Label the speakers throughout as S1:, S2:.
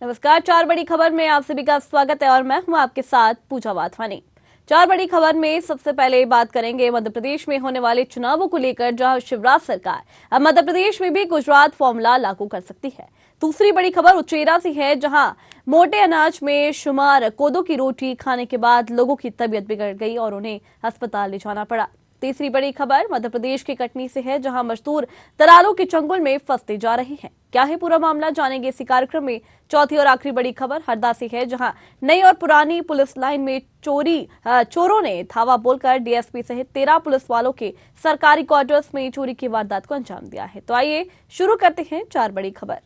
S1: नमस्कार, चार बड़ी खबर में आप सभी का स्वागत है और मैं हूं आपके साथ पूजा वाधवानी। चार बड़ी खबर में सबसे पहले बात करेंगे मध्य प्रदेश में होने वाले चुनावों को लेकर, जहां शिवराज सरकार अब मध्य प्रदेश में भी गुजरात फॉर्मूला लागू कर सकती है। दूसरी बड़ी खबर उच्चेरा से है, जहां मोटे अनाज में शुमार कोदो की रोटी खाने के बाद लोगों की तबीयत बिगड़ गई और उन्हें अस्पताल ले जाना पड़ा। तीसरी बड़ी खबर मध्य प्रदेश के कटनी से है, जहां मजदूर दलालों के चंगुल में फंसते जा रहे हैं। क्या है पूरा मामला, जानेंगे इसी कार्यक्रम में। चौथी और आखिरी बड़ी खबर हरदा से है, जहां नई और पुरानी पुलिस लाइन में चोरों ने धावा बोलकर डीएसपी सहित 13 पुलिस वालों के सरकारी क्वार्टर्स में चोरी की वारदात को अंजाम दिया है। तो आइए शुरू करते हैं चार बड़ी खबर।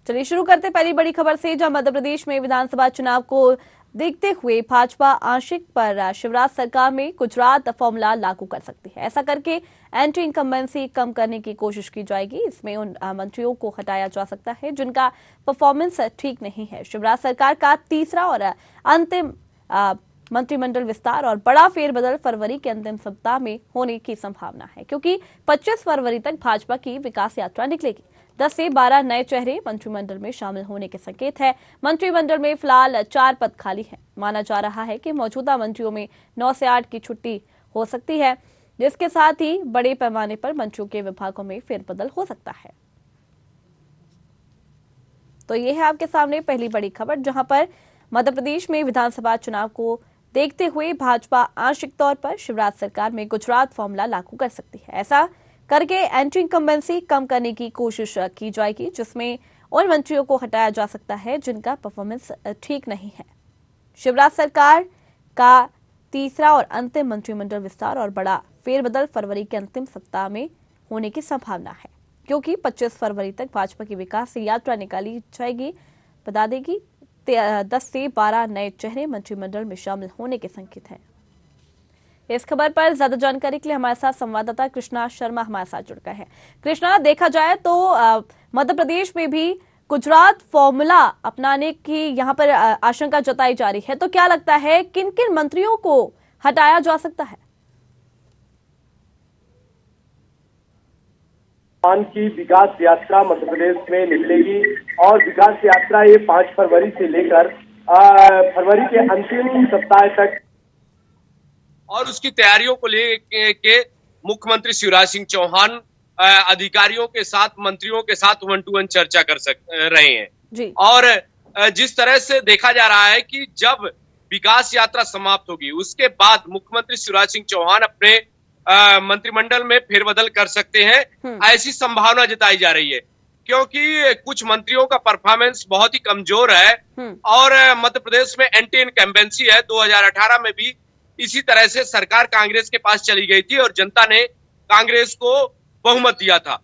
S1: चलिए शुरू करते पहली बड़ी खबर से, जहां मध्य प्रदेश में विधानसभा चुनाव को देखते हुए भाजपा आंशिक पर शिवराज सरकार में गुजरात फॉर्मूला लागू कर सकती है। ऐसा करके एंटी इनकम्बेंसी कम करने की कोशिश की जाएगी। इसमें उन मंत्रियों को हटाया जा सकता है जिनका परफॉर्मेंस ठीक नहीं है। शिवराज सरकार का तीसरा और अंतिम मंत्रिमंडल विस्तार और बड़ा फेरबदल फरवरी के अंतिम सप्ताह में होने की संभावना है, क्योंकि 25 फरवरी तक भाजपा की विकास यात्रा निकलेगी। 10 से 12 नए चेहरे मंत्रिमंडल में शामिल होने के संकेत है। मंत्रिमंडल में फिलहाल 4 पद खाली हैं। माना जा रहा है कि मौजूदा मंत्रियों में 9 से 8 की छुट्टी हो सकती है, जिसके साथ ही बड़े पैमाने पर मंत्रियों के विभागों में फेरबदल हो सकता है। तो ये है आपके सामने पहली बड़ी खबर, जहां पर मध्य प्रदेश में विधानसभा चुनाव को देखते हुए भाजपा आंशिक तौर पर शिवराज सरकार में गुजरात फॉर्मूला लागू कर सकती है। ऐसा करके एंटी इनकम्बेंसी कम करने की कोशिश की जाएगी, जिसमें उन मंत्रियों को हटाया जा सकता है जिनका परफॉर्मेंस ठीक नहीं है। शिवराज सरकार का तीसरा और अंतिम मंत्रिमंडल विस्तार और बड़ा फेरबदल फरवरी के अंतिम सप्ताह में होने की संभावना है, क्योंकि 25 फरवरी तक भाजपा की विकास यात्रा निकाली जाएगी। बता देगी 10 से 12 नए चेहरे मंत्रिमंडल में शामिल होने के संकेत हैं। इस खबर पर ज्यादा जानकारी के लिए हमारे साथ संवाददाता कृष्णा शर्मा हमारे साथ जुड़ गए हैं। कृष्णा, देखा जाए तो मध्य प्रदेश में भी गुजरात फॉर्मूला अपनाने की यहाँ पर आशंका जताई जा रही है, तो क्या लगता है किन किन मंत्रियों को हटाया जा सकता है?
S2: की विकास यात्रा मध्य प्रदेश में निकलेगी और विकास यात्रा ये 5 फरवरी से लेकर फरवरी के अंतिम सप्ताह तक
S3: और उसकी तैयारियों को लेके मुख्यमंत्री शिवराज सिंह चौहान अधिकारियों के साथ, मंत्रियों के साथ 1-to-1 चर्चा कर रहे हैं जी। और जिस तरह से देखा जा रहा है कि जब विकास यात्रा समाप्त होगी उसके बाद मुख्यमंत्री शिवराज सिंह चौहान अपने मंत्रिमंडल में फेरबदल कर सकते हैं, ऐसी संभावना जताई जा रही है, क्योंकि कुछ मंत्रियों का परफॉर्मेंस बहुत ही कमजोर है और मध्य प्रदेश में एंटी इनकम्बेंसी है। 2018 में भी इसी तरह से सरकार कांग्रेस के पास चली गई थी और जनता ने कांग्रेस को बहुमत दिया था।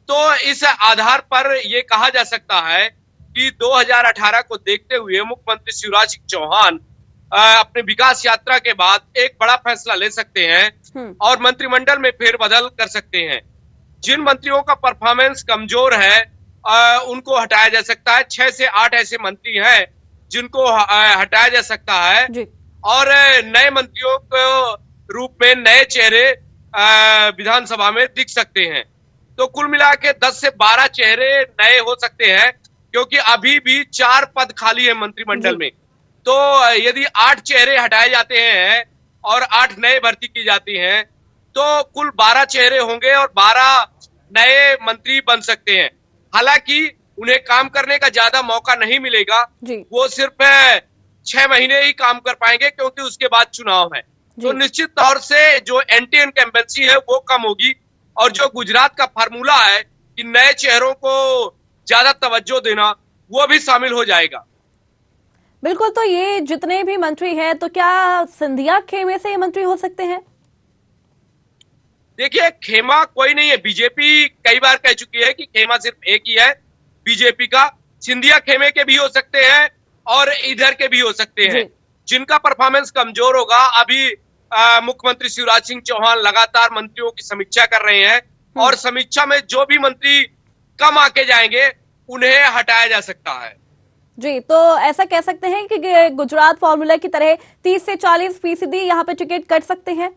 S3: तो इस आधार पर यह कहा जा सकता है कि 2018 को देखते हुए मुख्यमंत्री शिवराज सिंह चौहान अपने विकास यात्रा के बाद एक बड़ा फैसला ले सकते हैं और मंत्रिमंडल में फेरबदल कर सकते हैं। जिन मंत्रियों का परफॉर्मेंस कमजोर है उनको हटाया जा सकता है। 6 से 8 ऐसे मंत्री हैं जिनको हटाया जा सकता है और नए मंत्रियों को रूप में नए चेहरे विधानसभा में दिख सकते हैं। तो कुल मिला के 10 से 12 चेहरे नए हो सकते हैं, क्योंकि अभी भी 4 पद खाली है मंत्रिमंडल में। तो यदि 8 चेहरे हटाए जाते हैं और 8 नए भर्ती की जाती हैं तो कुल 12 चेहरे होंगे और 12 नए मंत्री बन सकते हैं। हालांकि उन्हें काम करने का ज्यादा मौका नहीं मिलेगा, वो सिर्फ 6 महीने ही काम कर पाएंगे, क्योंकि उसके बाद चुनाव है। तो निश्चित तौर से जो एंटी इनकम्बेंसी है वो कम होगी और जो गुजरात का फार्मूला है कि नए चेहरों को ज्यादा तवज्जो देना, वो भी शामिल हो जाएगा।
S1: बिल्कुल, तो ये जितने भी मंत्री हैं, तो क्या सिंधिया खेमे से ये मंत्री हो सकते हैं?
S3: देखिए, खेमा कोई नहीं है। बीजेपी कई बार कह चुकी है कि खेमा सिर्फ एक ही है बीजेपी का। सिंधिया खेमे के भी हो सकते हैं और इधर के भी हो सकते हैं। जिनका परफॉर्मेंस कमजोर होगा, अभी मुख्यमंत्री शिवराज सिंह चौहान लगातार मंत्रियों की समीक्षा कर रहे हैं और समीक्षा में जो भी मंत्री कम आके जाएंगे उन्हें हटाया जा सकता है।
S1: जी, तो ऐसा कह सकते हैं कि गुजरात फॉर्मूला की तरह 30 से 40% यहाँ पे टिकट कट सकते हैं।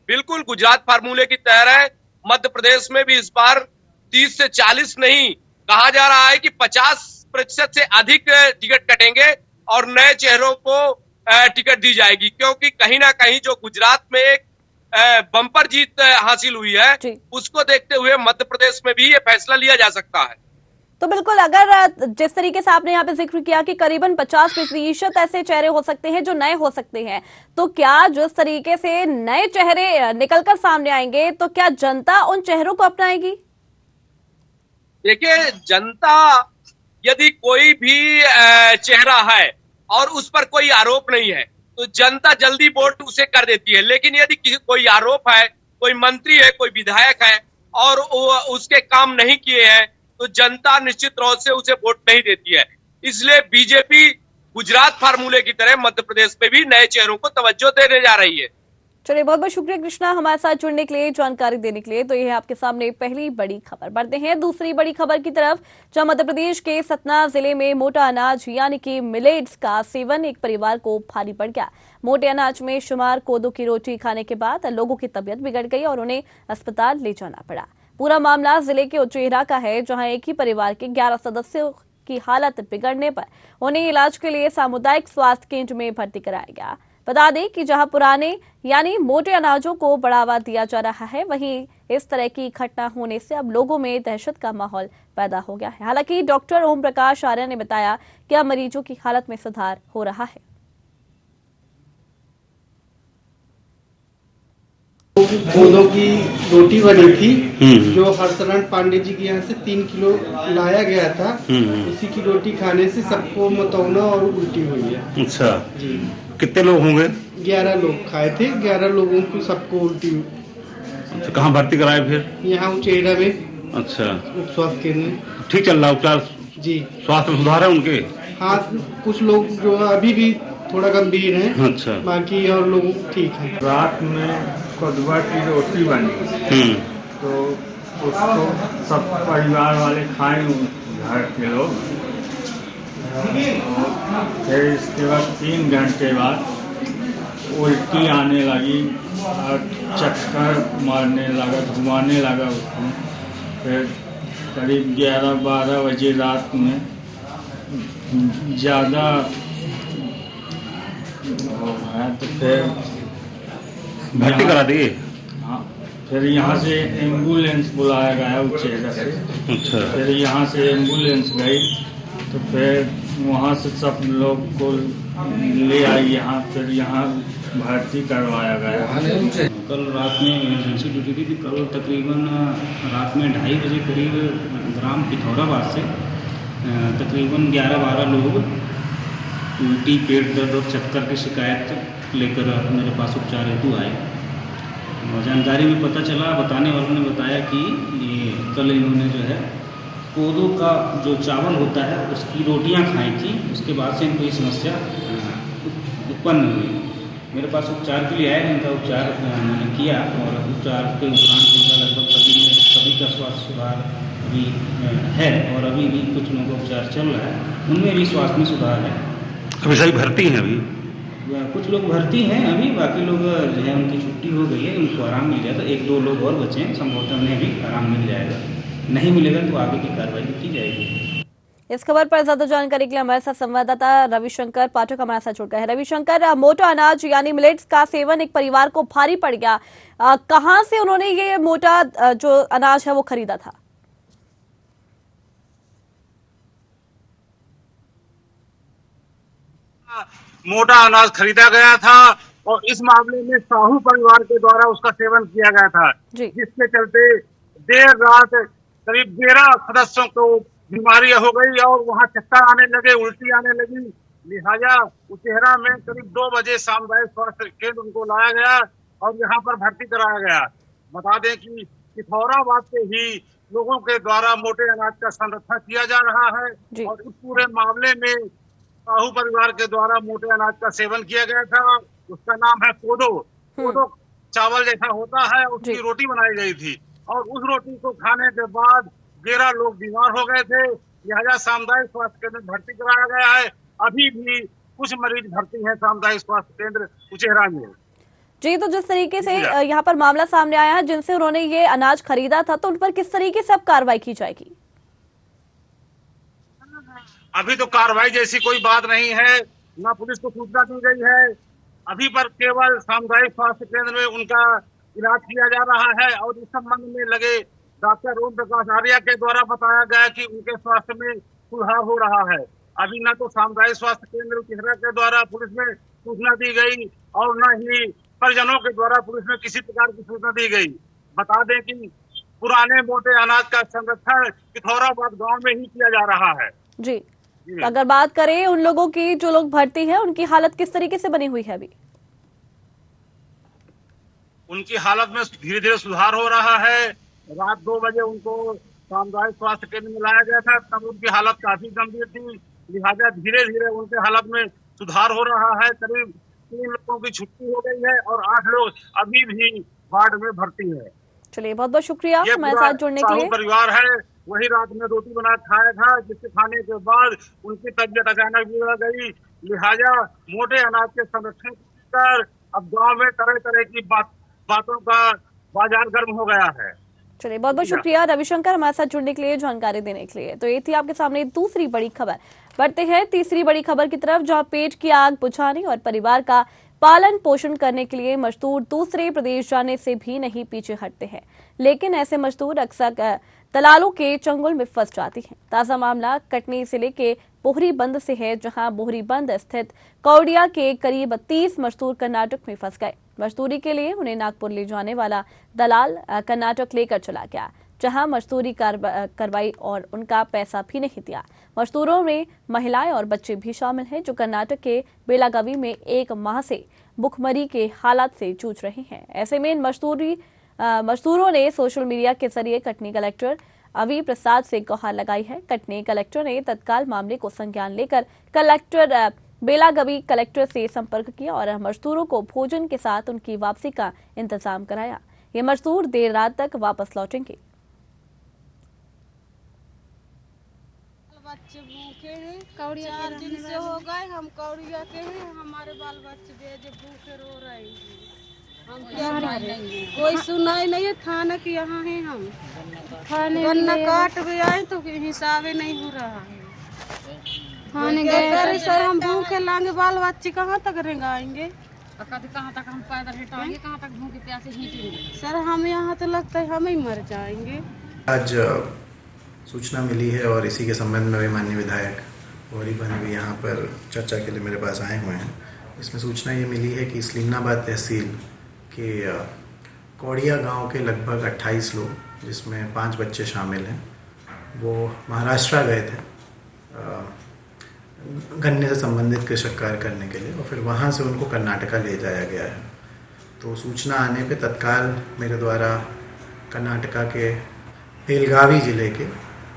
S3: बिल्कुल गुजरात फार्मूले की तरह मध्य प्रदेश में भी इस बार 30 से 40 नहीं, कहा जा रहा है कि 50% से अधिक टिकट कटेंगे और नए चेहरों को टिकट दी जाएगी, क्योंकि कहीं ना कहीं जो गुजरात में एक बम्पर जीत हासिल हुई है उसको देखते हुए मध्य प्रदेश में भी ये फैसला लिया जा सकता है।
S1: तो बिल्कुल, अगर जिस तरीके से आपने यहाँ पे जिक्र किया कि करीबन 50% ऐसे चेहरे हो सकते हैं जो नए हो सकते हैं, तो क्या जिस तरीके से नए चेहरे निकलकर सामने आएंगे तो क्या जनता उन चेहरों को अपनाएगी?
S3: देखिए, जनता यदि कोई भी चेहरा है और उस पर कोई आरोप नहीं है तो जनता जल्दी वोट उसे कर देती है, लेकिन यदि कोई आरोप है, कोई मंत्री है, कोई विधायक है और उसके काम नहीं किए हैं तो जनता निश्चित तौर से उसे वोट नहीं देती है। इसलिए बीजेपी गुजरात फार्मूले की तरह मध्य प्रदेश में भी नए चेहरों को तवज्जो देने जा रही है।
S1: चलिए, बहुत बहुत शुक्रिया कृष्णा हमारे साथ जुड़ने के लिए, जानकारी देने के लिए। तो ये है आपके सामने पहली बड़ी खबर। बढ़ते हैं दूसरी बड़ी खबर की तरफ, जहां मध्य प्रदेश के सतना जिले में मोटा अनाज यानी कि मिलेट्स का सेवन एक परिवार को भारी पड़ गया। मोटे अनाज में शुमार कोदो की रोटी खाने के बाद लोगों की तबीयत बिगड़ गई और उन्हें अस्पताल ले जाना पड़ा। पूरा मामला जिले के उचेहरा का है, जहां एक ही परिवार के 11 सदस्यों की हालत बिगड़ने पर उन्हें इलाज के लिए सामुदायिक स्वास्थ्य केंद्र में भर्ती कराया गया। बता दें कि जहां पुराने यानी मोटे अनाजों को बढ़ावा दिया जा रहा है, वहीं इस तरह की घटना होने से अब लोगों में दहशत का माहौल पैदा हो गया है। हालांकि डॉक्टर ओम प्रकाश आर्य ने बताया कि अब मरीजों की हालत में सुधार हो रहा है।
S4: कोदो की रोटी बनी थी जो हर्षरण पांडे जी के यहाँ से 3 किलो लाया गया था। उसी की रोटी खाने से सबको मतौना और उल्टी हुई है।
S5: अच्छा जी। कितने लोग होंगे?
S4: 11 लोग खाए थे, 11 लोगों को सबको उल्टी।
S5: अच्छा, कहाँ भर्ती कराए फिर?
S4: यहाँ उचेहरा में।
S5: अच्छा,
S4: उप स्वास्थ्य केंद्र में।
S5: ठीक चल रहा उपचार?
S4: जी।
S5: स्वास्थ्य में सुधार है उनके?
S4: हाँ, कुछ लोग जो अभी भी थोड़ा गंभीर हैं।
S5: अच्छा, बाकी
S4: और लोग ठीक है।
S6: रात में कदुआ की रोटी बनी तो उसको सब परिवार वाले खाए घर के लोग। फिर इसके बाद 3 घंटे बाद उल्टी आने लगी और चक्कर मारने लगा, घुमाने लगा उसको। फिर करीब 11-12 बजे रात में ज़्यादा है तो फिर
S5: भर्ती करा दिए।
S6: हाँ, फिर यहाँ से एम्बुलेंस बुलाया गया उचेहरा से।
S5: अच्छा, फिर
S6: यहाँ से एम्बुलेंस गई तो फिर वहाँ से सब लोग को ले आई यहाँ, फिर यहाँ भर्ती करवाया गया।
S7: कल रात में इमरजेंसी ड्यूटी थी। कल तकरीबन रात में 2:30 बजे करीब ग्राम पिथौराबाद से तकरीबन 11-12 लोग उल्टी, पेट दर्द और चक्कर की शिकायत लेकर मेरे पास उपचार हेतु आए। जानकारी में पता चला, बताने वालों ने बताया कि ये कल इन्होंने जो है कोदो का जो चावल होता है उसकी रोटियां खाई थी, उसके बाद से इनको ये समस्या उत्पन्न हुई। मेरे पास उपचार के लिए आए, इनका उपचार मैंने किया और उपचार के उपरांत लगभग सभी का स्वास्थ्य सुधार अभी है और अभी भी कुछ लोगों का उपचार चल रहा है, उनमें भी स्वास्थ्य में सुधार है।
S5: अभी सही भर्ती हैं? अभी
S7: कुछ लोग भर्ती हैं, अभी बाकी लोग जो है उनकी छुट्टी हो गई है, उनको आराम मिल जाएगा। 1-2 लोग और बचे हैं, संभवतः उन्हें भी आराम मिल जाएगा। नहीं मिलेगा तो आगे की कार्रवाई की जाएगी।
S1: इस खबर पर ज्यादा जानकारी के लिए हमारे साथ संवाददाता रविशंकर पाठक हमारे साथ जुड़ गए हैं। रविशंकर, मोटा अनाज यानी मिलेट्स का सेवन एक परिवार को भारी पड़ गया, कहाँ से उन्होंने ये मोटा जो अनाज है वो खरीदा था?
S8: मोटा अनाज खरीदा गया था और इस मामले में साहू परिवार के द्वारा उसका सेवन किया गया था, जिसके चलते देर रात करीब 11 सदस्यों को बीमारी हो गई और वहां चक्कर आने लगे, उल्टी आने लगी। लिहाजा उचेहरा में करीब 2 बजे सामुदायिक स्वास्थ्य केंद्र उनको लाया गया और यहाँ पर भर्ती कराया गया। बता दें कि पिथौराबाद से ही लोगों के द्वारा मोटे अनाज का संरक्षण किया जा रहा है और इस पूरे मामले में साहू परिवार के द्वारा मोटे अनाज का सेवन किया गया था। उसका नाम है कोदो। कोदो चावल जैसा होता है, उसकी रोटी बनाई गई थी और उस रोटी को खाने के बाद 11 लोग बीमार हो गए थे लिहाजा सामुदायिक स्वास्थ्य केंद्र भर्ती कराया गया है। अभी भी कुछ मरीज भर्ती हैं सामुदायिक स्वास्थ्य केंद्र उचेहरा में।
S1: जी, तो जिस तरीके से यहाँ पर मामला सामने आया है, जिनसे उन्होंने ये अनाज खरीदा था, तो उन पर किस तरीके से अब कार्रवाई की जाएगी?
S8: अभी तो कार्रवाई जैसी कोई बात नहीं है, ना पुलिस को सूचना दी गई है। अभी पर केवल सामुदायिक स्वास्थ्य केंद्र में उनका इलाज किया जा रहा है और इस संबंध में लगे डॉक्टर ओम प्रकाश आर्या के द्वारा बताया गया कि उनके स्वास्थ्य में सुधार हो रहा है। अभी न तो सामुदायिक स्वास्थ्य केंद्र चेहरा के द्वारा पुलिस में सूचना दी गई और न ही परिजनों के द्वारा पुलिस में किसी प्रकार की सूचना दी गई। बता दें कि पुराने मोटे अनाज का संरक्षण पिथौराबाद गांव में ही किया जा रहा है।
S1: जी, अगर बात करें उन लोगों की जो लोग भर्ती हैं, उनकी हालत किस तरीके से बनी हुई है अभी?
S8: उनकी हालत में धीरे धीरे सुधार हो रहा है। रात 2 बजे उनको सामुदायिक स्वास्थ्य केंद्र में लाया गया था, तब उनकी हालत काफी गंभीर थी। लिहाजा धीरे धीरे उनके हालत में सुधार हो रहा है। करीब 3 लोगों की छुट्टी हो गई है और 8 लोग अभी भी वार्ड में भर्ती है।
S1: चलिए, बहुत बहुत शुक्रिया हमारे साथ जुड़ने के लिए।
S8: परिवार है, वही रात में रोटी बना खाया था, जिसके खाने के बाद उनकी तबीयत अचानक बिगड़ गई। लिहाजा मोटे अनाज के संरक्षण कर अब गांव में तरह तरह की बातों का बाजार गर्म हो गया है।
S1: चलिए, बहुत बहुत शुक्रिया रविशंकर हमारे साथ जुड़ने के लिए, जानकारी देने के लिए। तो ये थी आपके सामने दूसरी बड़ी खबर। बढ़ते हैं तीसरी बड़ी खबर की तरफ, जहां पेट की आग बुझाने और परिवार का पालन पोषण करने के लिए मजदूर दूसरे प्रदेश जाने से भी नहीं पीछे हटते हैं, लेकिन ऐसे मजदूर अक्सर दलालों के चंगुल में फंस जाती हैं। ताजा मामला कटनी जिले के बोहरी बंद से है, जहां बोहरी बंद स्थित कौड़िया के करीब 30 मजदूर कर्नाटक में फंस गए। मजदूरी के लिए उन्हें नागपुर ले जाने वाला दलाल कर्नाटक लेकर चला गया, जहां मजदूरी करवाई और उनका पैसा भी नहीं दिया। मजदूरों में महिलाएं और बच्चे भी शामिल हैं, जो कर्नाटक के बेलागावी में 1 माह से भुखमरी के हालात से जूझ रहे हैं। ऐसे में इन मजदूरों ने सोशल मीडिया के जरिए कटनी कलेक्टर अवी प्रसाद से गुहार लगाई है। कटनी कलेक्टर ने तत्काल मामले को संज्ञान लेकर कलेक्टर बेलागावी कलेक्टर से संपर्क किया और मजदूरों को भोजन के साथ उनकी वापसी का इंतजाम कराया। ये मजदूर देर रात तक वापस लौटेंगे।
S9: बच्चे भूखे हैं, 4 दिन से हो गए, हम कौड़िया के हैं, हमारे बाल बच्चे बेजे भूखे रो रहे हैं। हम क्या करेंगे? कोई सुनाई नहीं है। खाना की यहाँ है, हम गन्ना काट भी आए तो हिसाबे नहीं हो रहा है। खाने गए सर, हम भूखे लाएंगे, बाल बच्चे कहाँ तक रेंगाएंगे?
S10: कहाँ तक हम पैदल हिटाएंगे, कहाँ तक भूखे प्यासे हिटेंगे?
S9: सर हम यहाँ तो लगता है हम ही मर जाएंगे।
S11: आज सूचना मिली है और इसी के संबंध में माननीय विधायक बोहरी बंद भी यहाँ पर चर्चा के लिए मेरे पास आए हुए हैं। इसमें सूचना ये मिली है कि स्लीमनाबाद तहसील के कौड़िया गांव के लगभग 28 लोग, जिसमें 5 बच्चे शामिल हैं, वो महाराष्ट्र गए थे गन्ने से संबंधित कृषक कार्य करने के लिए और फिर वहाँ से उनको कर्नाटका ले जाया गया है। तो सूचना आने पे तत्काल मेरे द्वारा कर्नाटका के बेलगावी ज़िले के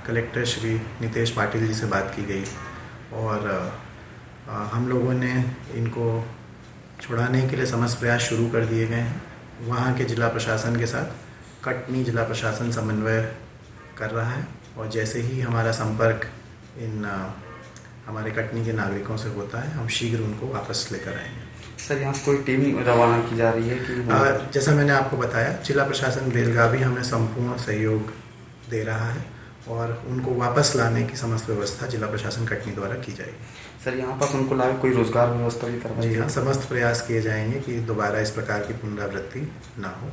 S11: कलेक्टर श्री नितेश पाटिल जी से बात की गई और हम लोगों ने इनको छुड़ाने के लिए समस्त प्रयास शुरू कर दिए गए हैं। वहाँ के जिला प्रशासन के साथ कटनी जिला प्रशासन समन्वय कर रहा है और जैसे ही हमारा संपर्क इन हमारे कटनी के नागरिकों से होता है, हम शीघ्र उनको वापस लेकर आएंगे।
S12: सर, यहाँ से कोई टीम रवाना की जा रही है कि
S11: जैसा मैंने आपको बताया, जिला प्रशासन बेलगावी हमें संपूर्ण सहयोग दे रहा है और उनको वापस लाने की समस्त व्यवस्था जिला प्रशासन कटनी द्वारा की जाएगी।
S12: सर, यहाँ पर उनको लाए कोई रोजगार व्यवस्था भी करवाई?
S11: जी हाँ, समस्त प्रयास किए जाएंगे कि दोबारा इस प्रकार की पुनरावृत्ति ना हो।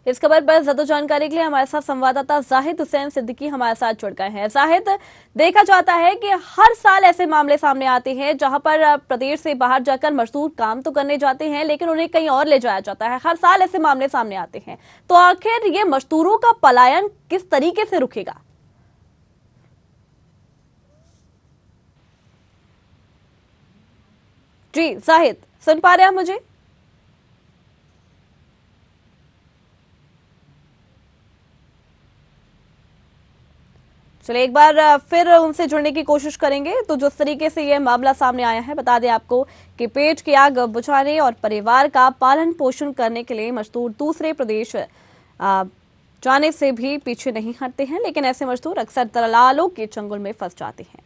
S1: इस खबर पर ज्यादा जानकारी के लिए हमारे साथ संवाददाता जाहिद हुसैन सिद्दीकी हमारे साथ जुड़ गए हैं। जाहिद, देखा जाता है कि हर साल ऐसे मामले सामने आते हैं जहां पर प्रदेश से बाहर जाकर मजदूर काम तो करने जाते हैं, लेकिन उन्हें कहीं और ले जाया जाता है। हर साल ऐसे मामले सामने आते हैं, तो आखिर ये मजदूरों का पलायन किस तरीके से रुकेगा? जी जाहिद, सुन पा रहे हैं मुझे? चलिए एक बार फिर उनसे जुड़ने की कोशिश करेंगे। तो जिस तरीके से यह मामला सामने आया है, बता दें आपको कि पेट की आग बुझाने और परिवार का पालन पोषण करने के लिए मजदूर दूसरे प्रदेश जाने से भी पीछे नहीं हटते हैं, लेकिन ऐसे मजदूर अक्सर दलालों के चंगुल में फंस जाते हैं।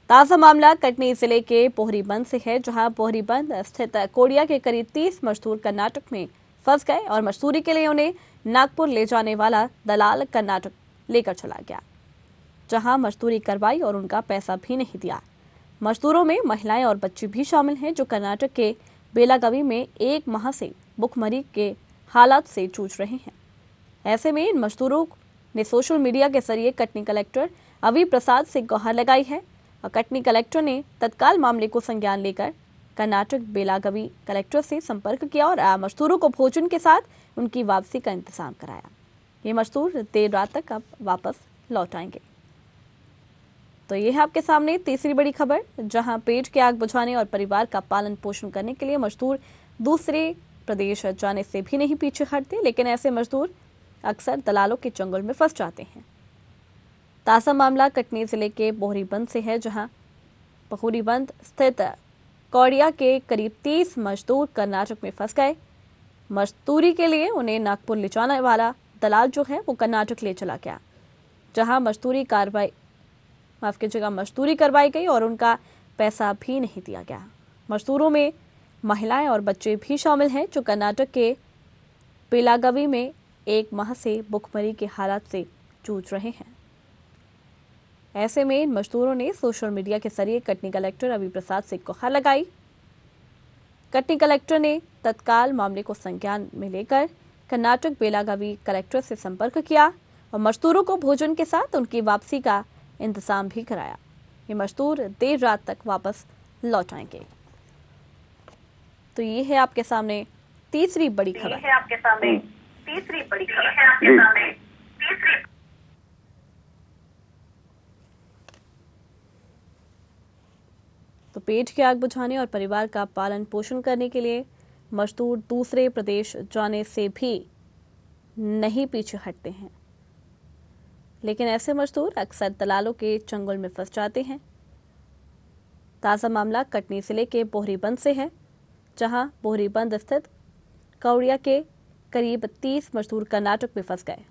S1: ताजा मामला कटनी जिले के पोहरीबंद से है, जहां पोहरीबंद स्थित कोड़िया के करीब 30 मजदूर कर्नाटक में फंस गए और मजदूरी के लिए उन्हें नागपुर ले जाने वाला दलाल कर्नाटक लेकर चला गया, जहां मजदूरी करवाई और उनका पैसा भी नहीं दिया। मजदूरों में महिलाएं और बच्चे भी शामिल हैं, जो कर्नाटक के बेलागावी में 1 माह से भुखमरी के हालात से जूझ रहे हैं। ऐसे में इन मजदूरों ने सोशल मीडिया के जरिए कटनी कलेक्टर अवी प्रसाद से गुहार लगाई है और कटनी कलेक्टर ने तत्काल मामले को संज्ञान लेकर कर्नाटक बेलागावी कलेक्टर से संपर्क किया और मजदूरों को भोजन के साथ उनकी वापसी का इंतजाम कराया। ये मजदूर देर रात तक अब वापस लौट आएंगे। तो ये है आपके सामने तीसरी बड़ी खबर, जहां पेट की आग बुझाने और परिवार का पालन पोषण करने के लिए मजदूर दूसरे प्रदेश जाने से भी नहीं पीछे हटते, लेकिन ऐसे मजदूर अक्सर दलालों के चंगुल में फंस जाते हैं। ताजा मामला कटनी जिले के पोहरीबंद से है, जहां पोहरीबंद स्थित कौड़िया के करीब 30 मजदूर कर्नाटक में फंस गए। मजदूरी के लिए उन्हें नागपुर ले जाने वाला दलाल जो है वो कर्नाटक ले चला गया, जहां मजदूरी करवाई गई और उनका पैसा भी नहीं दिया गया। मजदूरों में महिलाएं और बच्चे भी शामिल हैं, जो कर्नाटक के बेलागावी में 1 माह से भुखमरी के हालात से जूझ रहे हैं। ऐसे में इन मजदूरों ने सोशल मीडिया के जरिए कटनी कलेक्टर अवी प्रसाद से गुहार लगाई। कटनी कलेक्टर ने तत्काल मामले को संज्ञान में लेकर कर्नाटक बेलागावी कलेक्टर से संपर्क किया और मजदूरों को भोजन के साथ उनकी वापसी का इंतजाम भी कराया। ये मजदूर देर रात तक वापस लौट आएंगे। तो ये है आपके सामने तीसरी बड़ी खबर। तो पेट की आग बुझाने और परिवार का पालन पोषण करने के लिए मजदूर दूसरे प्रदेश जाने से भी नहीं पीछे हटते हैं, लेकिन ऐसे मजदूर अक्सर दलालों के चंगुल में फंस जाते हैं। ताजा मामला कटनी जिले के पोहरीबंद से है, जहां पोहरीबंद स्थित कौड़िया के करीब 30 मजदूर कर्नाटक में फंस गए।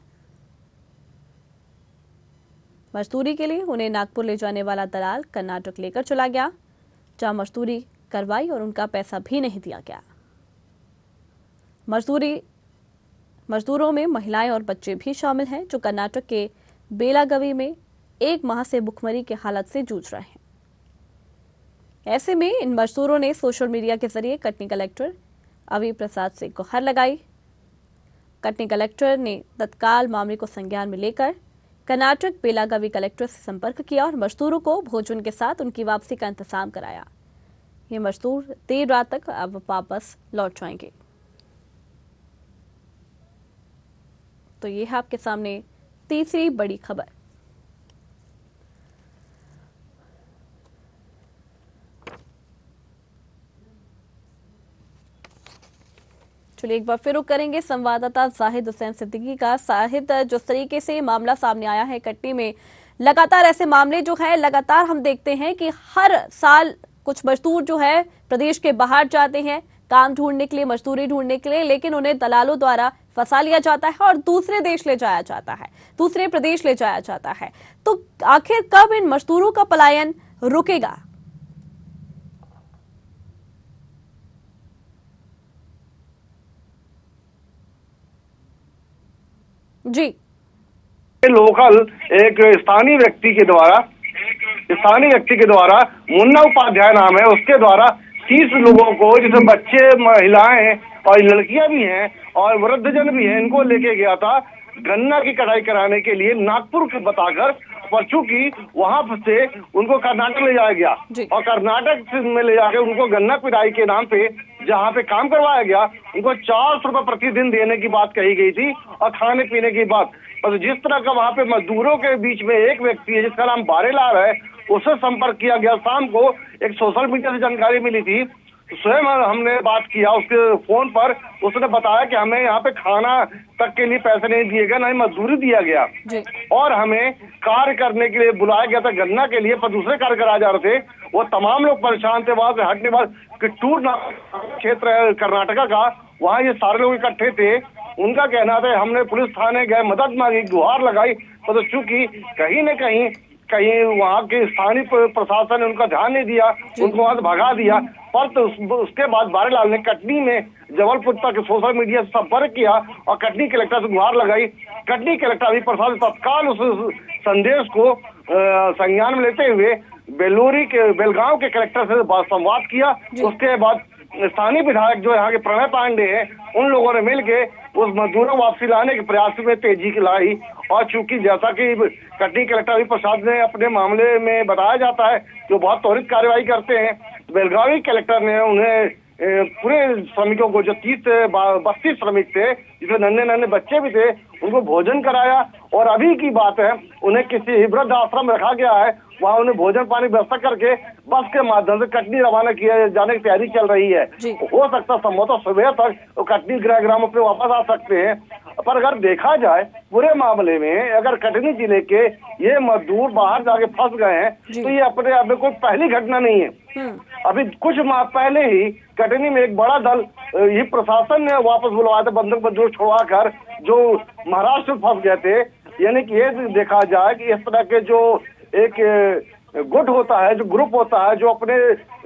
S1: मजदूरी के लिए उन्हें नागपुर ले जाने वाला दलाल कर्नाटक लेकर चला गया, जहां मजदूरी करवाई और उनका पैसा भी नहीं दिया गया। मजदूरों में महिलाएं और बच्चे भी शामिल हैं, जो कर्नाटक के बेलागावी में 1 माह से भुखमरी के हालात से जूझ रहे हैं। ऐसे में इन मजदूरों ने सोशल मीडिया के जरिए कटनी कलेक्टर अवी प्रसाद से गुहार लगाई। कटनी कलेक्टर ने तत्काल मामले को संज्ञान में लेकर कर्नाटक बेलागावी कलेक्टर से संपर्क किया और मजदूरों को भोजन के साथ उनकी वापसी का इंतजाम कराया। ये मजदूर देर रात तक अब वापस लौट जाएंगे। तो ये है आपके सामने तीसरी बड़ी खबर। चलिए एक बार फिर रुक करेंगे संवाददाता जाहिद हुसैन सिद्दीकी का। जाहिद, जिस तरीके से मामला सामने आया है कटनी में, लगातार ऐसे मामले जो है लगातार हम देखते हैं कि हर साल कुछ मजदूर जो है प्रदेश के बाहर जाते हैं काम ढूंढने के लिए, मजदूरी ढूंढने के लिए, लेकिन उन्हें दलालों द्वारा फंसा लिया जाता है और दूसरे देश ले जाया जाता है, दूसरे प्रदेश ले जाया जाता है। तो आखिर कब इन मजदूरों का पलायन रुकेगा? जी,
S8: लोकल एक स्थानीय व्यक्ति के द्वारा मुन्ना उपाध्याय नाम है, उसके द्वारा 30 लोगों को, जिसमें बच्चे, महिलाएं और लड़कियां भी हैं और वृद्धजन भी हैं, इनको लेके गया था गन्ना की कटाई कराने के लिए नागपुर के बताकर, पर चूंकि वहां से उनको कर्नाटक ले जाया गया और कर्नाटक में ले जाकर उनको गन्ना पिराई के नाम पे जहाँ पे काम करवाया गया, उनको 400 रुपए प्रतिदिन देने की बात कही गई थी और खाने पीने की बात। पर जिस तरह का वहाँ पे मजदूरों के बीच में एक व्यक्ति है जिसका नाम बारेलाल है, उससे संपर्क किया गया। शाम को एक सोशल मीडिया से जानकारी मिली थी, स्वयं हमने बात किया उसके फोन पर, उसने बताया कि हमें यहाँ पे खाना तक के लिए पैसे नहीं दिए गए, ना ही मजदूरी दिया गया और हमें कार्य करने के लिए बुलाया गया था गन्ना के लिए, पर दूसरे कार्य कराए जा रहे थे। वो तमाम लोग परेशान थे। वहां से हटने बाद किट्टूर क्षेत्र है कर्नाटका का, वहाँ ये सारे लोग इकट्ठे थे
S13: उनका कहना था हमने पुलिस थाने गए, मदद मांगी, गुहार लगाई, तो चूंकि कहीं न कहीं वहाँ के स्थानीय प्रशासन ने उनका ध्यान नहीं दिया, उनको वहां से भगा दिया। पर तो उसके बाद बारीलाल ने कटनी में जबलपुर तक सोशल मीडिया से संपर्क किया और कटनी कलेक्टर से गुहार लगाई। कटनी कलेक्टर अभी प्रसाद तत्काल उस संदेश को संज्ञान में लेते हुए बेलगांव के कलेक्टर से संवाद किया। उसके बाद स्थानीय विधायक जो यहाँ के प्रणय पांडे हैं, उन लोगों ने मिलके उस मजदूरों को वापसी लाने के प्रयास में तेजी लाई। और चूंकि जैसा कि कटनी कलेक्टर अभी प्रसाद ने अपने मामले में बताया जाता है कि वो बहुत त्वरित कार्रवाई करते हैं, बेलगावी कलेक्टर ने उन्हें पूरे श्रमिकों को जो 30 से 32 श्रमिक थे, जिसमें नन्हे बच्चे भी थे, उनको भोजन कराया। और अभी की बात है, उन्हें किसी वृद्ध आश्रम रखा गया है, वहाँ उन्हें भोजन पानी व्यवस्था करके बस के माध्यम से कटनी रवाना किया जाने की तैयारी चल रही है। हो सकता संभवतः सुबह तक वो कटनी गृहग्राम पे वापस आ सकते हैं। पर अगर देखा जाए पूरे मामले में, अगर कटनी जिले के ये मजदूर बाहर जाके फंस गए हैं, तो ये अपने आप में कोई पहली घटना नहीं है। अभी कुछ माह पहले ही कटनी में एक बड़ा दल ये प्रशासन ने वापस बुलवाया था, बंधक मजदूर छुड़वा कर, जो महाराष्ट्र में फंस गए थे। यानी कि ये देखा जाए कि इस तरह के जो एक गुट होता है, जो ग्रुप होता है, जो अपने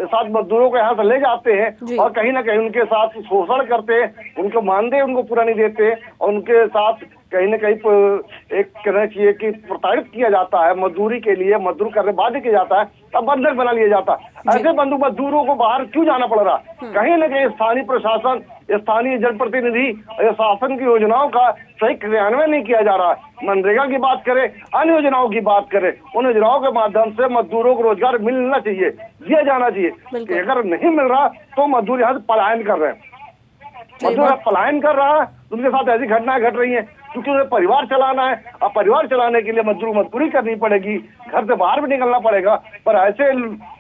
S13: साथ मजदूरों को यहाँ से ले जाते हैं और कहीं ना कहीं उनके साथ शोषण करते हैं, उनको मानदेय उनको पूरा नहीं देते और उनके साथ कहीं ना कहीं एक कहना चाहिए कि प्रताड़ित किया जाता है, मजदूरी के लिए मजदूर करने बाध्य किया जाता है, तब बंधक बना लिया जाता है। ऐसे बंधु मजदूरों को बाहर क्यों जाना पड़ रहा? कहीं ना कहीं स्थानीय प्रशासन, स्थानीय जनप्रतिनिधि, शासन की योजनाओं का सही क्रियान्वयन नहीं किया जा रहा है। मनरेगा की बात करें, अन्य योजनाओं की बात करें, उन योजनाओं के माध्यम से मजदूरों को रोजगार मिलना चाहिए, दिया जाना चाहिए। अगर नहीं मिल रहा तो मजदूर यहाँ से पलायन कर रहे हैं। मजदूर पलायन कर रहा है, उनके साथ ऐसी घटनाएं घट रही हैं, क्योंकि उन्हें परिवार चलाना है। अब परिवार चलाने के लिए मजदूरी करनी पड़ेगी, घर से बाहर भी निकलना पड़ेगा। पर ऐसे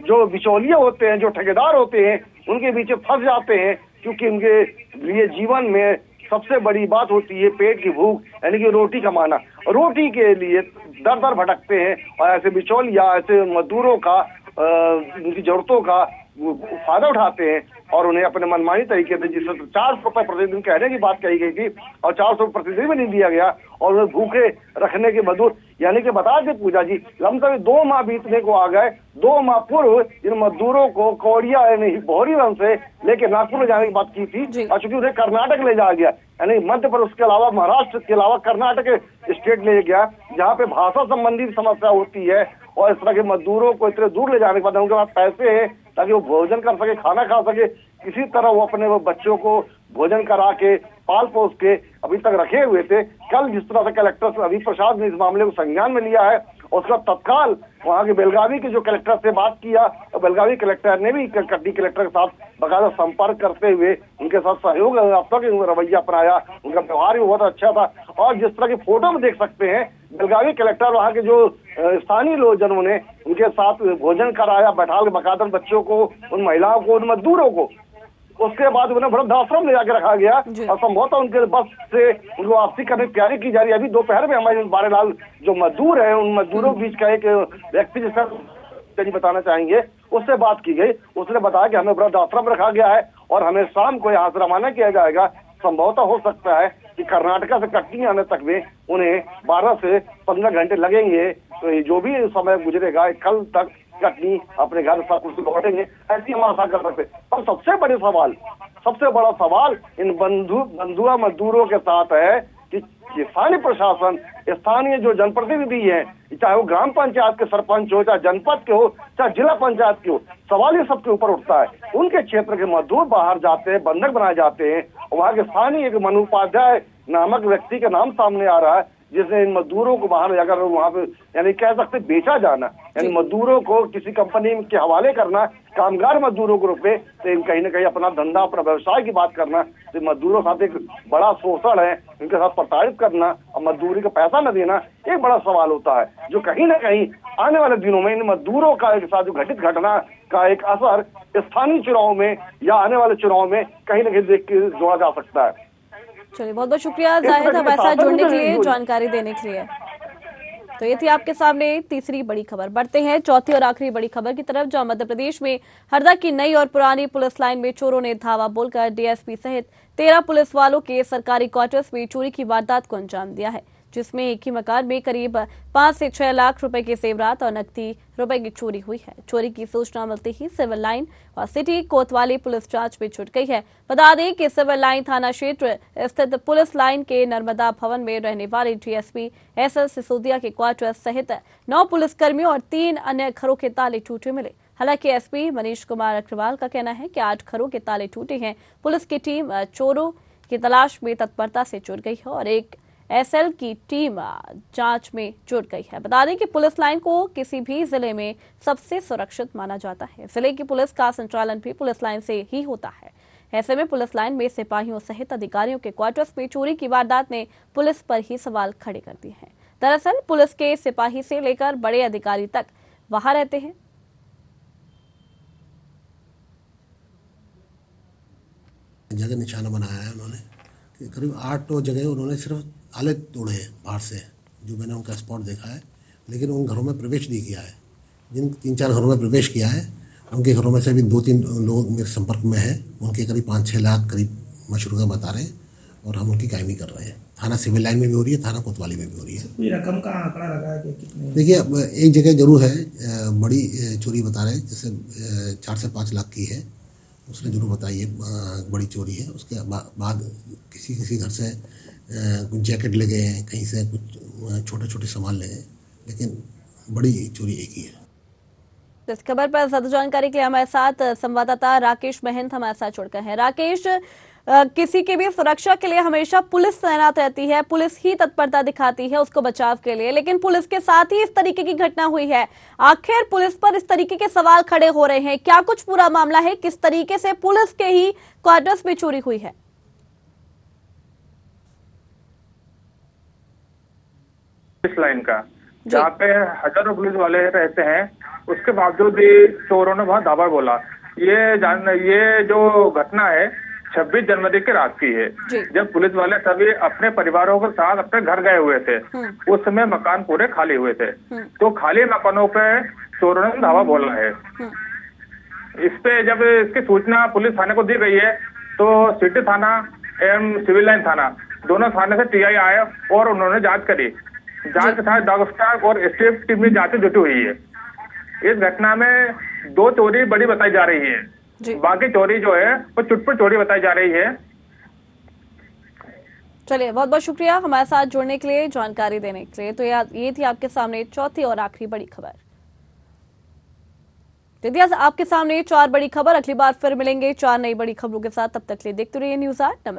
S13: जो बिचौलिए होते हैं, जो ठेकेदार होते हैं, उनके बीच फंस जाते हैं, क्योंकि उनके लिए जीवन में सबसे बड़ी बात होती है पेट की भूख, यानी कि रोटी कमाना। रोटी के लिए दर दर भटकते हैं और ऐसे बिचौलिया, ऐसे मजदूरों का उनकी जरूरतों का फायदा उठाते हैं और उन्हें अपने मनमानी तरीके से, जिससे 400 रुपए प्रतिदिन कहने की बात कही गई थी और 400 प्रतिदिन भी नहीं दिया गया और उन्हें भूखे रखने के मजदूर, यानी कि बता दें पूजा जी, लमसम 2 माह बीतने को आ गए। 2 माह पूर्व इन मजदूरों को कौड़िया यानी भोरीवन से लेकर नागपुर में जाने की बात की थी और चूंकि उन्हें कर्नाटक ले जाया गया, यानी मध्य प्रदेश के अलावा महाराष्ट्र के अलावा कर्नाटक स्टेट ले गया, जहाँ पे भाषा संबंधी समस्या होती है। और इस तरह के मजदूरों को इतने दूर ले जाने के बाद उनके पास पैसे हैं ताकि वो भोजन कर सके, खाना खा सके, किसी तरह वो अपने बच्चों को भोजन करा के पाल पोस के अभी तक रखे हुए थे। कल जिस तरह से कलेक्टर अभी प्रसाद ने इस मामले को संज्ञान में लिया है, उसका तत्काल वहाँ के बेलगावी के जो कलेक्टर से बात किया, तो बेलगावी कलेक्टर ने भी कटनी कलेक्टर के साथ बकायदा संपर्क करते हुए उनके साथ सहयोग रवैया अपनाया। उनका व्यवहार भी बहुत अच्छा था और जिस तरह की फोटो में देख सकते हैं, बेलगावी कलेक्टर वहाँ के जो स्थानीय लोग जनों ने उनके साथ भोजन कराया, बैठा के बकायदा बच्चों को, उन महिलाओं को, उन मजदूरों को। उसके बाद उन्हें वृद्धाश्रम ले जाकर रखा गया और संभवतः उनके बस से उनको वापसी करने की तैयारी की जा रही है। अभी दोपहर में हमारे बारेलाल जो मजदूर है, उन मजदूरों के बीच का एक व्यक्ति जिसका बताना चाहेंगे, उससे बात की गई। उसने बताया कि हमें वृद्धाश्रम रखा गया है और हमें शाम को यहाँ से रवाना किया जाएगा। संभवतः हो सकता है कि कर्नाटका से कटनी आने तक में उन्हें 12 से 15 घंटे लगेंगे। तो जो भी समय गुजरेगा, कल तक कटनी अपने घर सब लौटेंगे, ऐसी हम आशा कर सकते। और सबसे बड़ा सवाल इन बंधुआ मजदूरों के साथ है कि स्थानीय प्रशासन, स्थानीय जो जनप्रतिनिधि हैं, चाहे वो ग्राम पंचायत के सरपंच हो, चाहे जनपद के हो, चाहे जिला पंचायत के हो, सवाल ये सबके ऊपर उठता है। उनके क्षेत्र के मजदूर बाहर जाते हैं, बंधक बनाए जाते हैं। वहाँ के स्थानीय एक मनु उपाध्याय नामक व्यक्ति का नाम सामने आ रहा है, जिसने इन मजदूरों को बाहर जाकर वहाँ पे यानी कह सकते बेचा जाना, यानी मजदूरों को किसी कंपनी के हवाले करना, कामगार मजदूरों को रुपए तो कहीं ना कहीं अपना धंधा, अपना व्यवसाय की बात करना। तो मजदूरों के साथ एक बड़ा शोषण है, इनके साथ प्रताड़ित करना और मजदूरी का पैसा न देना एक बड़ा सवाल होता है, जो कहीं ना कहीं आने वाले दिनों में इन मजदूरों का एक साथ जो घटित घटना का एक असर स्थानीय चुनाव में या आने वाले चुनाव में कहीं ना कहीं देख के जोड़ा जा सकता है।
S1: चलिए, बहुत बहुत शुक्रिया जाहिद हमारे साथ जुड़ने के लिए, जानकारी देने के लिए। तो ये थी आपके सामने तीसरी बड़ी खबर। बढ़ते हैं चौथी और आखिरी बड़ी खबर की तरफ, जहां मध्य प्रदेश में हरदा की नई और पुरानी पुलिस लाइन में चोरों ने धावा बोलकर डीएसपी सहित 13 पुलिस वालों के सरकारी क्वार्टर्स में चोरी की वारदात को अंजाम दिया है, जिसमें एक ही मकान में करीब 5 से 6 लाख रुपए के जेवरात और नकदी रुपए की चोरी हुई है। चोरी की सूचना मिलते ही सिविल लाइन और सिटी कोतवाली पुलिस जांच में जुट गई है। बता दें कि सिविल लाइन थाना क्षेत्र स्थित पुलिस लाइन के नर्मदा भवन में रहने वाले डीएसपी एसएल सिसोदिया के क्वार्टर सहित 9 पुलिसकर्मियों और 3 अन्य घरों के ताले टूटे मिले। हालांकि एसपी मनीष कुमार अग्रवाल का कहना है कि 8 घरों के ताले टूटे हैं। पुलिस की टीम चोरों की तलाश में तत्परता से जुट गई है और एक एसएल की टीम जांच में जुट गई है। बता दें कि पुलिस लाइन को किसी भी जिले में सबसे सुरक्षित माना जाता है। जिले की पुलिस का संचालन भी पुलिस लाइन से ही होता है। ऐसे में पुलिस लाइन में सिपाहियों सहित अधिकारियों के क्वार्टर्स में चोरी की वारदात ने पुलिस पर ही सवाल खड़े कर दिए हैं। दरअसल पुलिस के सिपाही से लेकर बड़े अधिकारी तक वहां रहते हैं।
S14: जगह निशाना बनाया है उन्होंने, करीब 8 जगह उन्होंने सिर्फ आले तोड़े हैं बाहर से, जो मैंने उनका स्पॉट देखा है, लेकिन उन घरों में प्रवेश नहीं किया है। जिन 3-4 घरों में प्रवेश किया है, उनके घरों में से भी 2-3 लोग मेरे संपर्क में हैं। उनके करीब 5-6 लाख करीब मशरूका बता रहे हैं और हम उनकी कायमी कर रहे हैं। थाना सिविल लाइन में भी हो रही है, थाना कोतवाली में भी हो रही है।
S15: कोई रकम का आंकड़ा लगा है कितने?
S14: देखिए, एक जगह जरूर है बड़ी चोरी बता रहे हैं, जैसे 4 से 5 लाख की है, उसने जरूर बताई है बड़ी चोरी है। उसके बाद किसी घर से कुछ जैकेट ले गए हैं, कहीं से कुछ छोटे सामान ले गए, लेकिन बड़ी चोरी एक ही है।
S1: इस खबर पर ज्यादा जानकारी के लिए हमारे साथ संवाददाता राकेश महंत हमारे साथ जुड़ गए हैं। राकेश, किसी की भी सुरक्षा के लिए हमेशा पुलिस तैनात रहती है, पुलिस ही तत्परता दिखाती है उसको बचाव के लिए, लेकिन पुलिस के साथ ही इस तरीके की घटना हुई है। आखिर पुलिस पर इस तरीके के सवाल खड़े हो रहे हैं, क्या कुछ पूरा मामला है, किस तरीके से पुलिस के ही क्वार्टर्स में चोरी हुई है?
S16: इस लाइन का जहाँ पे हजारों पुलिस वाले रहते हैं, उसके बावजूद भी चोरों ने वहाँ धावा बोला। ये जो घटना है 26 जनवरी की रात की है, जब पुलिस वाले सभी अपने परिवारों के साथ अपने घर गए हुए थे। उस समय मकान पूरे खाली हुए थे, तो खाली मकानों पे चोरों ने धावा बोला है। इस पे जब इसकी सूचना पुलिस थाने को दी गई है, तो सिटी थाना एवं सिविल लाइन थाना दोनों थाने से टीआई आए और उन्होंने जांच करी। जांच के साथ डॉग स्टाफ और एसटीएफ टीम में जांच जुटी हुई है। इस घटना में 2 चोरी बड़ी बताई जा रही है, बाकी चोरी जो है वो चुटपुट चोरी बताई जा रही है।
S1: चलिए, बहुत बहुत शुक्रिया हमारे साथ जुड़ने के लिए, जानकारी देने के लिए। तो ये थी आपके सामने चौथी और आखिरी बड़ी खबर। दीदी आपके सामने 4 बड़ी खबर। अगली बार फिर मिलेंगे 4 नई बड़ी खबरों के साथ। तब तक के लिए देखते रहिए न्यूज़ 8। नमस्कार।